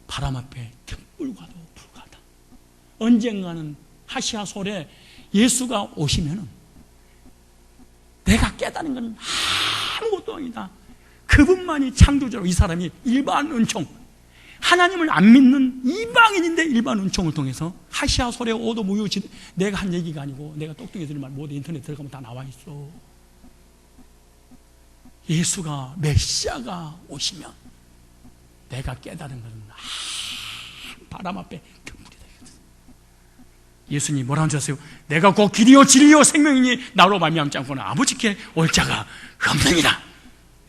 바람 앞에 등불과도 불과하다. 언젠가는 하시아 솔에 예수가 오시면은 내가 깨달은 건 아무것도 아니다. 그분만이 창조자로, 이 사람이 일반 은총, 하나님을 안 믿는 이방인인데 일반 은총을 통해서 하시아 솔에 오도 무유지, 내가 한 얘기가 아니고 내가 똑똑이들 말 모두 인터넷 들어가면 다 나와 있어. 예수가 메시아가 오시면 내가 깨달은 것은 바람 앞에 등불이 되겠다. 예수님이 뭐라는 줄 아세요? 내가 곧 길이요 진리요 생명이니 나로 말미암지 않고는 아버지께 올 자가 없느니라.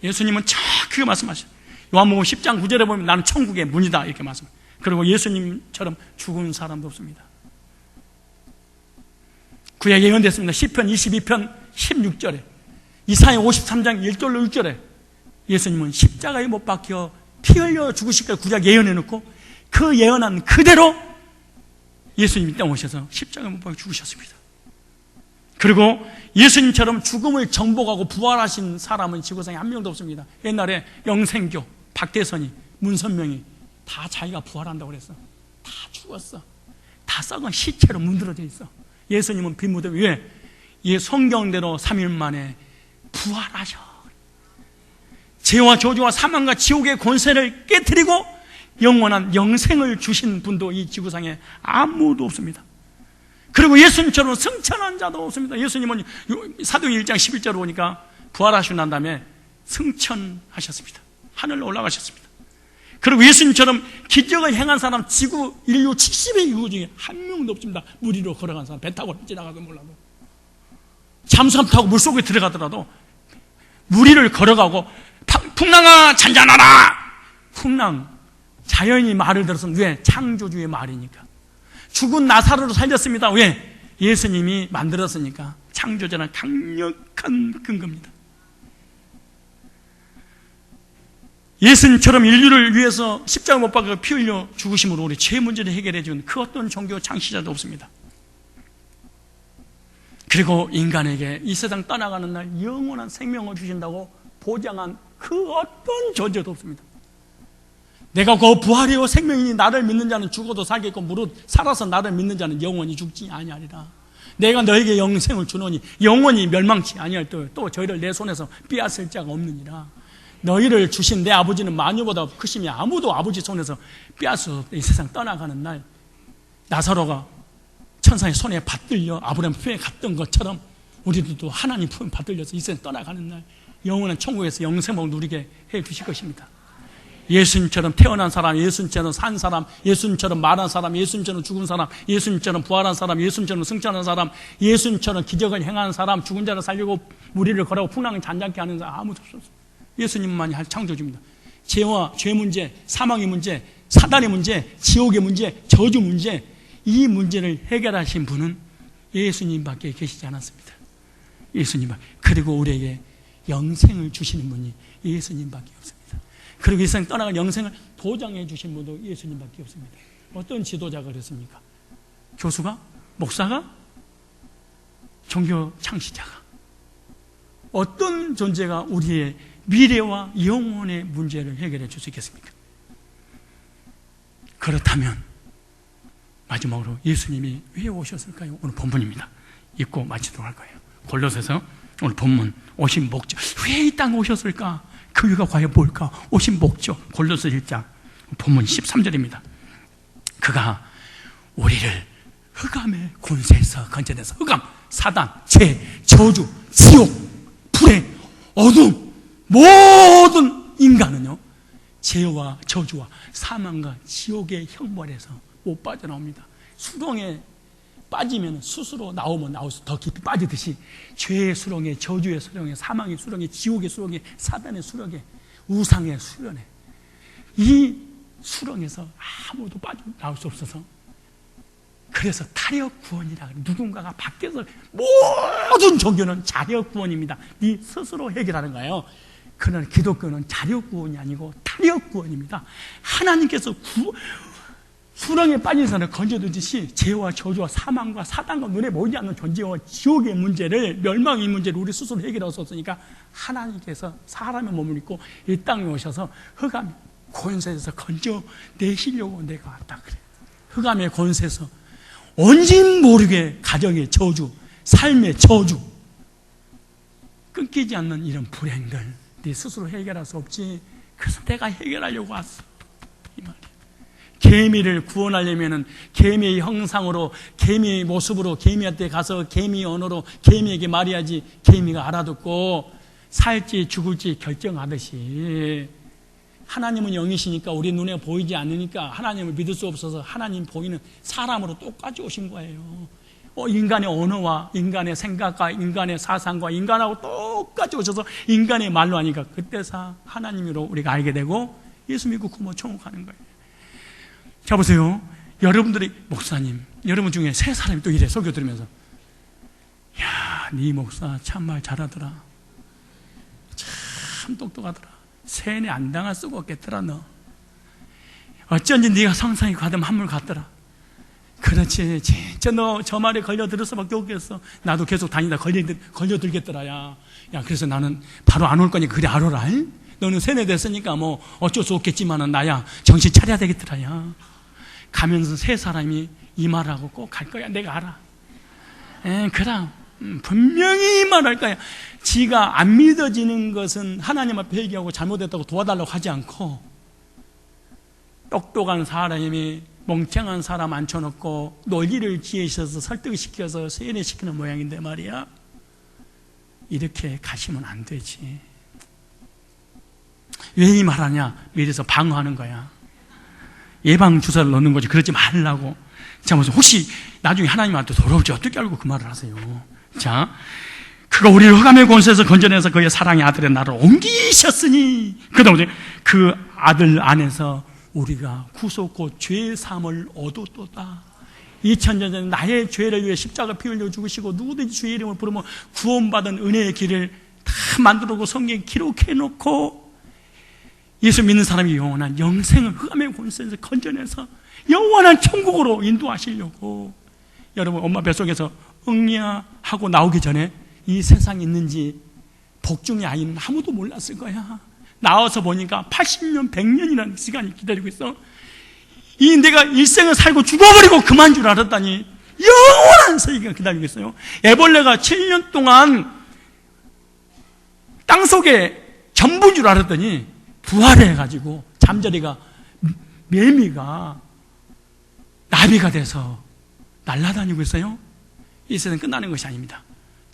예수님은 정확하게 말씀하셔요. 요한복음 10장 9절에 보면 나는 천국의 문이다 이렇게 말씀해요. 그리고 예수님처럼 죽은 사람도 없습니다. 구약에 예언됐습니다. 시편 22편 16절에, 이사야 53장 1절로 6절에 예수님은 십자가에 못 박혀 피 흘려 죽으실 걸 구약 예언해놓고 그 예언한 그대로 예수님이 땅 오셔서 십자가에 못 박혀 죽으셨습니다. 그리고 예수님처럼 죽음을 정복하고 부활하신 사람은 지구상에 한 명도 없습니다. 옛날에 영생교, 박대선이, 문선명이 다 자기가 부활한다고 그랬어. 다 죽었어. 다 썩은 시체로 문드러져 있어. 예수님은 빈 무덤 위에 성경대로 3일 만에 부활하셔. 죄와 저주와 사망과 지옥의 권세를 깨뜨리고 영원한 영생을 주신 분도 이 지구상에 아무도 없습니다. 그리고 예수님처럼 승천한 자도 없습니다. 예수님은 사도행 1장 11절을 보니까 부활하시고 난 다음에 승천하셨습니다. 하늘로 올라가셨습니다. 그리고 예수님처럼 기적을 행한 사람 지구 인류 70의 인구 중에 한 명도 없습니다. 물 위로 걸어간 사람, 배 타고 지나가도 몰라도, 잠수함 타고 물속에 들어가더라도 물 위를 걸어가고 풍랑아 잔잔하라, 풍랑 자연이 말을 들었습니다. 왜? 창조주의 말이니까. 죽은 나사로를 살렸습니다. 왜? 예수님이 만들었으니까. 창조자는 강력한 근거입니다. 예수님처럼 인류를 위해서 십자가 못 박아 피 흘려 죽으심으로 우리 죄 문제를 해결해 준 그 어떤 종교 창시자도 없습니다. 그리고 인간에게 이 세상 떠나가는 날 영원한 생명을 주신다고 보장한 그 어떤 존재도 없습니다. 내가 그 부활이요 생명이니 나를 믿는 자는 죽어도 살겠고 무릇 살아서 나를 믿는 자는 영원히 죽지 아니하리라. 내가 너에게 영생을 주노니 영원히 멸망치 아니할 또 저희를 내 손에서 빼앗을 자가 없느니라. 너희를 주신 내 아버지는 만유보다 크시며 아무도 아버지 손에서 빼앗어 이 세상 떠나가는 날 나사로가 천사의 손에 받들려 아브라함 품에 갔던 것처럼 우리들도 하나님 품에 받들려서 이 세상 떠나가는 날 영원한 천국에서 영생을 누리게 해 주실 것입니다. 예수님처럼 태어난 사람, 예수님처럼 산 사람, 예수님처럼 말한 사람, 예수님처럼 죽은 사람, 예수님처럼 부활한 사람, 예수님처럼 승천한 사람, 예수님처럼 기적을 행하는 사람, 죽은 자를 살리고 무리를 걸어고 풍랑을 잔잔케 하는 사람 아무도 없었어요. 예수님만이 할 창조주입니다. 죄와 죄 문제, 사망의 문제, 사단의 문제, 지옥의 문제, 저주 문제, 이 문제를 해결하신 분은 예수님밖에 계시지 않았습니다. 예수님밖에. 그리고 우리에게 영생을 주시는 분이 예수님밖에 없습니다. 그리고 이 세상 떠나간 영생을 보장해 주신 분도 예수님밖에 없습니다. 어떤 지도자가 그랬습니까? 교수가? 목사가? 종교 창시자가? 어떤 존재가 우리의 미래와 영혼의 문제를 해결해 줄 수 있겠습니까? 그렇다면 마지막으로 예수님이 왜 오셨을까요? 오늘 본문입니다. 읽고 마치도록 할 거예요. 골로새서 오늘 본문 오신 목적, 왜 이 땅에 오셨을까? 그 이유가 과연 뭘까? 오신 목적, 골로새 1장 본문 13절입니다. 그가 우리를 흑암의 권세에서 건져내서, 흑암, 사단, 죄, 저주, 지옥, 불의 어둠, 모든 인간은요 죄와 저주와 사망과 지옥의 형벌에서 못 빠져나옵니다. 수렁에 빠지면 스스로 나오면 나올수록 더 깊이 빠지듯이 죄의 수렁에, 저주의 수렁에, 사망의 수렁에, 지옥의 수렁에, 사단의 수렁에, 우상의 수렁에, 이 수렁에서 아무도 빠져나올 수 없어서, 그래서 타력 구원이라, 누군가가 밖에서, 모든 종교는 자력 구원입니다. 네 스스로 해결하는 거예요. 그러나 기독교는 자력 구원이 아니고 타력 구원입니다. 하나님께서 수렁에 빠진 사람을 건져두듯이 죄와 저주와 사망과 사단과 눈에 보이지 않는 존재와 지옥의 문제를, 멸망의 문제를 우리 스스로 해결할 수 없으니까 하나님께서 사람의 몸을 입고 이 땅에 오셔서 흑암 권세에서 건져내시려고 내가 왔다 그래. 흑암의 권세에서 온진 모르게 가정의 저주, 삶의 저주, 끊기지 않는 이런 불행들 네 스스로 해결할 수 없지. 그래서 내가 해결하려고 왔어, 이 말이야. 개미를 구원하려면은 개미의 형상으로, 개미의 모습으로, 개미한테 가서 개미 언어로 개미에게 말해야지 개미가 알아듣고 살지 죽을지 결정하듯이, 하나님은 영이시니까 우리 눈에 보이지 않으니까 하나님을 믿을 수 없어서 하나님 보이는 사람으로 똑같이 오신 거예요. 인간의 언어와 인간의 생각과 인간의 사상과 인간하고 똑같이 오셔서 인간의 말로 하니까 그때서 하나님으로 우리가 알게 되고 예수 믿고 구원 천국하는 거예요. 자, 보세요. 여러분들이, 목사님, 여러분 중에 세 사람이 또 이래 설교 들으면서, 야, 네 목사 참말 잘하더라, 참 똑똑하더라, 세뇌 안 당할 수가 없겠더라, 너 어쩐지 네가 상상이 가득 한물 같더라. 그렇지, 진짜 너 저 말에 걸려들 수밖에 없겠어. 나도 계속 다니다 걸려들겠더라. 야, 그래서 나는 바로 안 올 거니까 그래 알아라. 너는 세뇌됐으니까 뭐 어쩔 수 없겠지만은 나야 정신 차려야 되겠더라. 야, 가면서 세 사람이 이 말하고 꼭 갈 거야. 내가 알아. 그럼 분명히 말할 거야. 지가 안 믿어지는 것은 하나님 앞에 회개하고 잘못했다고 도와달라고 하지 않고, 똑똑한 사람이 멍청한 사람 앉혀놓고 논리를 지으셔서 설득시켜서 세뇌시키는 모양인데 말이야. 이렇게 가시면 안 되지. 왜 이 말하냐? 미래서 방어하는 거야. 예방주사를 넣는 거지. 그러지 말라고. 자, 무슨 혹시 나중에 하나님한테 돌아올지 어떻게 알고 그 말을 하세요? 자, 그가 우리를 흑암의 권세에서 건져내서 그의 사랑의 아들의 나를 옮기셨으니, 그 다음에 그 아들 안에서 우리가 구속 곧 죄의 사함을 얻었도다. 2000년 전에 나의 죄를 위해 십자가 피 흘려 죽으시고 누구든지 주의 이름을 부르면 구원받은 은혜의 길을 다 만들어놓고 성경에 기록해놓고 예수 믿는 사람이 영원한 영생을 흑암의 권세에서 건져내서 영원한 천국으로 인도하시려고. 여러분, 엄마 뱃속에서 응리하고 나오기 전에 이 세상에 있는지 복중의 아이는 아무도 몰랐을 거야. 나와서 보니까 80년, 100년이라는 시간이 기다리고 있어. 이 내가 일생을 살고 죽어버리고 그만 줄 알았다니 영원한 세계가 기다리고 있어요. 애벌레가 7년 동안 땅속에 전부인 줄 알았더니 부활해가지고 잠자리가 매미가 나비가 돼서 날아다니고 있어요. 이 세상은 끝나는 것이 아닙니다.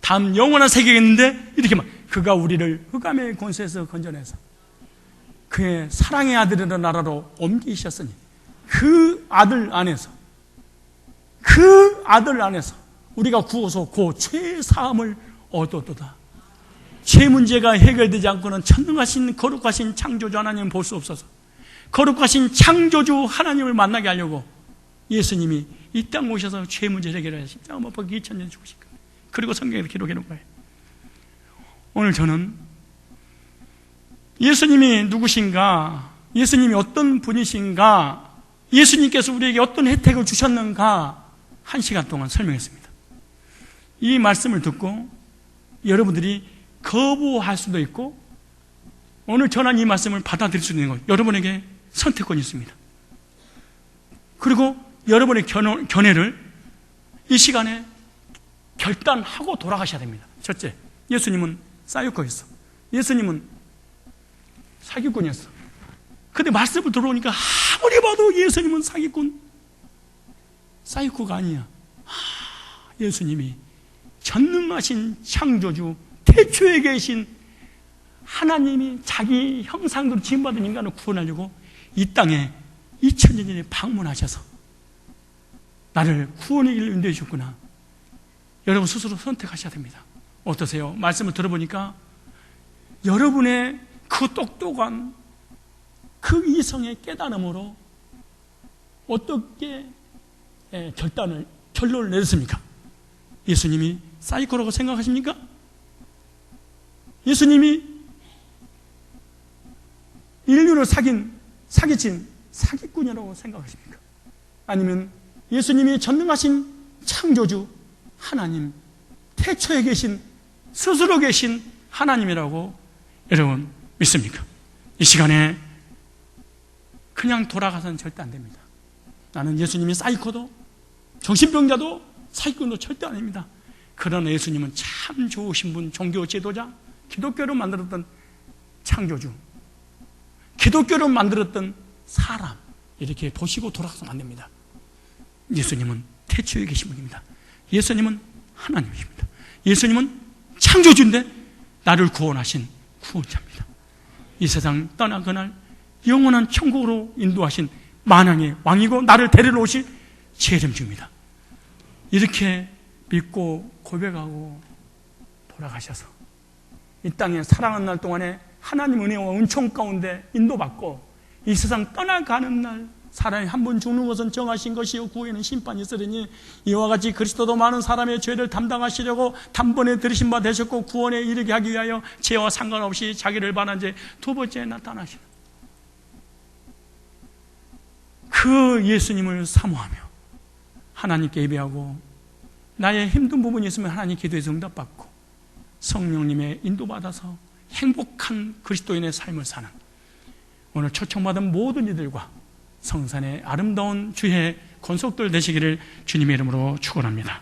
다음 영원한 세계가 있는데 이렇게 막 그가 우리를 흑암의 권세에서 건져내서 그의 사랑의 아들이라는 나라로 옮기셨으니 그 아들 안에서 우리가 구워서 그 죄의 사함을 얻었도다. 죄 문제가 해결되지 않고는 천능하신 거룩하신 창조주 하나님을 볼 수 없어서 거룩하신 창조주 하나님을 만나게 하려고 예수님이 이 땅 오셔서 죄 문제를 해결하여 십자가 못 박혀 2000년 죽으신 거예요. 그리고 성경에 기록해 놓은 거예요. 오늘 저는 예수님이 누구신가, 예수님이 어떤 분이신가, 예수님께서 우리에게 어떤 혜택을 주셨는가 1시간 동안 설명했습니다. 이 말씀을 듣고 여러분들이 거부할 수도 있고 오늘 전한 이 말씀을 받아들일 수 있는 것, 여러분에게 선택권이 있습니다. 그리고 여러분의 견해를 이 시간에 결단하고 돌아가셔야 됩니다. 첫째, 예수님은 사이코였어. 예수님은 사기꾼이었어. 근데 말씀을 들어오니까 아무리 봐도 예수님은 사기꾼, 사이코가 아니야. 예수님이 전능하신 창조주, 태초에 계신 하나님이 자기 형상대로 지음받은 인간을 구원하려고 이 땅에 2000년 전에 방문하셔서 나를 구원의 길을 인도해 주셨구나. 여러분 스스로 선택하셔야 됩니다. 어떠세요? 말씀을 들어보니까 여러분의 그 똑똑한 그 이성의 깨달음으로 어떻게 결론을 내렸습니까? 예수님이 사이코라고 생각하십니까? 예수님이 인류를 사기친 사기꾼이라고 생각하십니까? 아니면 예수님이 전능하신 창조주 하나님, 태초에 계신, 스스로 계신 하나님이라고 여러분 믿습니까? 이 시간에 그냥 돌아가서는 절대 안 됩니다. 나는 예수님이 사이코도 정신병자도 사기꾼도 절대 아닙니다. 그러나 예수님은 참 좋으신 분, 종교 지도자, 기독교를 만들었던 창조주, 기독교를 만들었던 사람, 이렇게 보시고 돌아가서는 안 됩니다. 예수님은 태초에 계신 분입니다. 예수님은 하나님이십니다. 예수님은 창조주인데 나를 구원하신 구원자입니다. 이 세상 떠난 그날 영원한 천국으로 인도하신 만왕의 왕이고 나를 데리러 오실 재림주입니다. 이렇게 믿고 고백하고 돌아가셔서 이 땅에 살아가는 날 동안에 하나님 은혜와 은총 가운데 인도받고 이 세상 떠나가는 날 사람이 한 번 죽는 것은 정하신 것이요 후에는 심판이 있으리니 이와 같이 그리스도도 많은 사람의 죄를 담당하시려고 단번에 들으신 바 되셨고 구원에 이르게 하기 위하여 죄와 상관없이 자기를 반한 제 두 번째 나타나시는 그 예수님을 사모하며 하나님께 예배하고 나의 힘든 부분이 있으면 하나님 기도에서 응답받고 성령님의 인도받아서 행복한 그리스도인의 삶을 사는 오늘 초청받은 모든 이들과 성산의 아름다운 주의 권속들 되시기를 주님의 이름으로 축원합니다.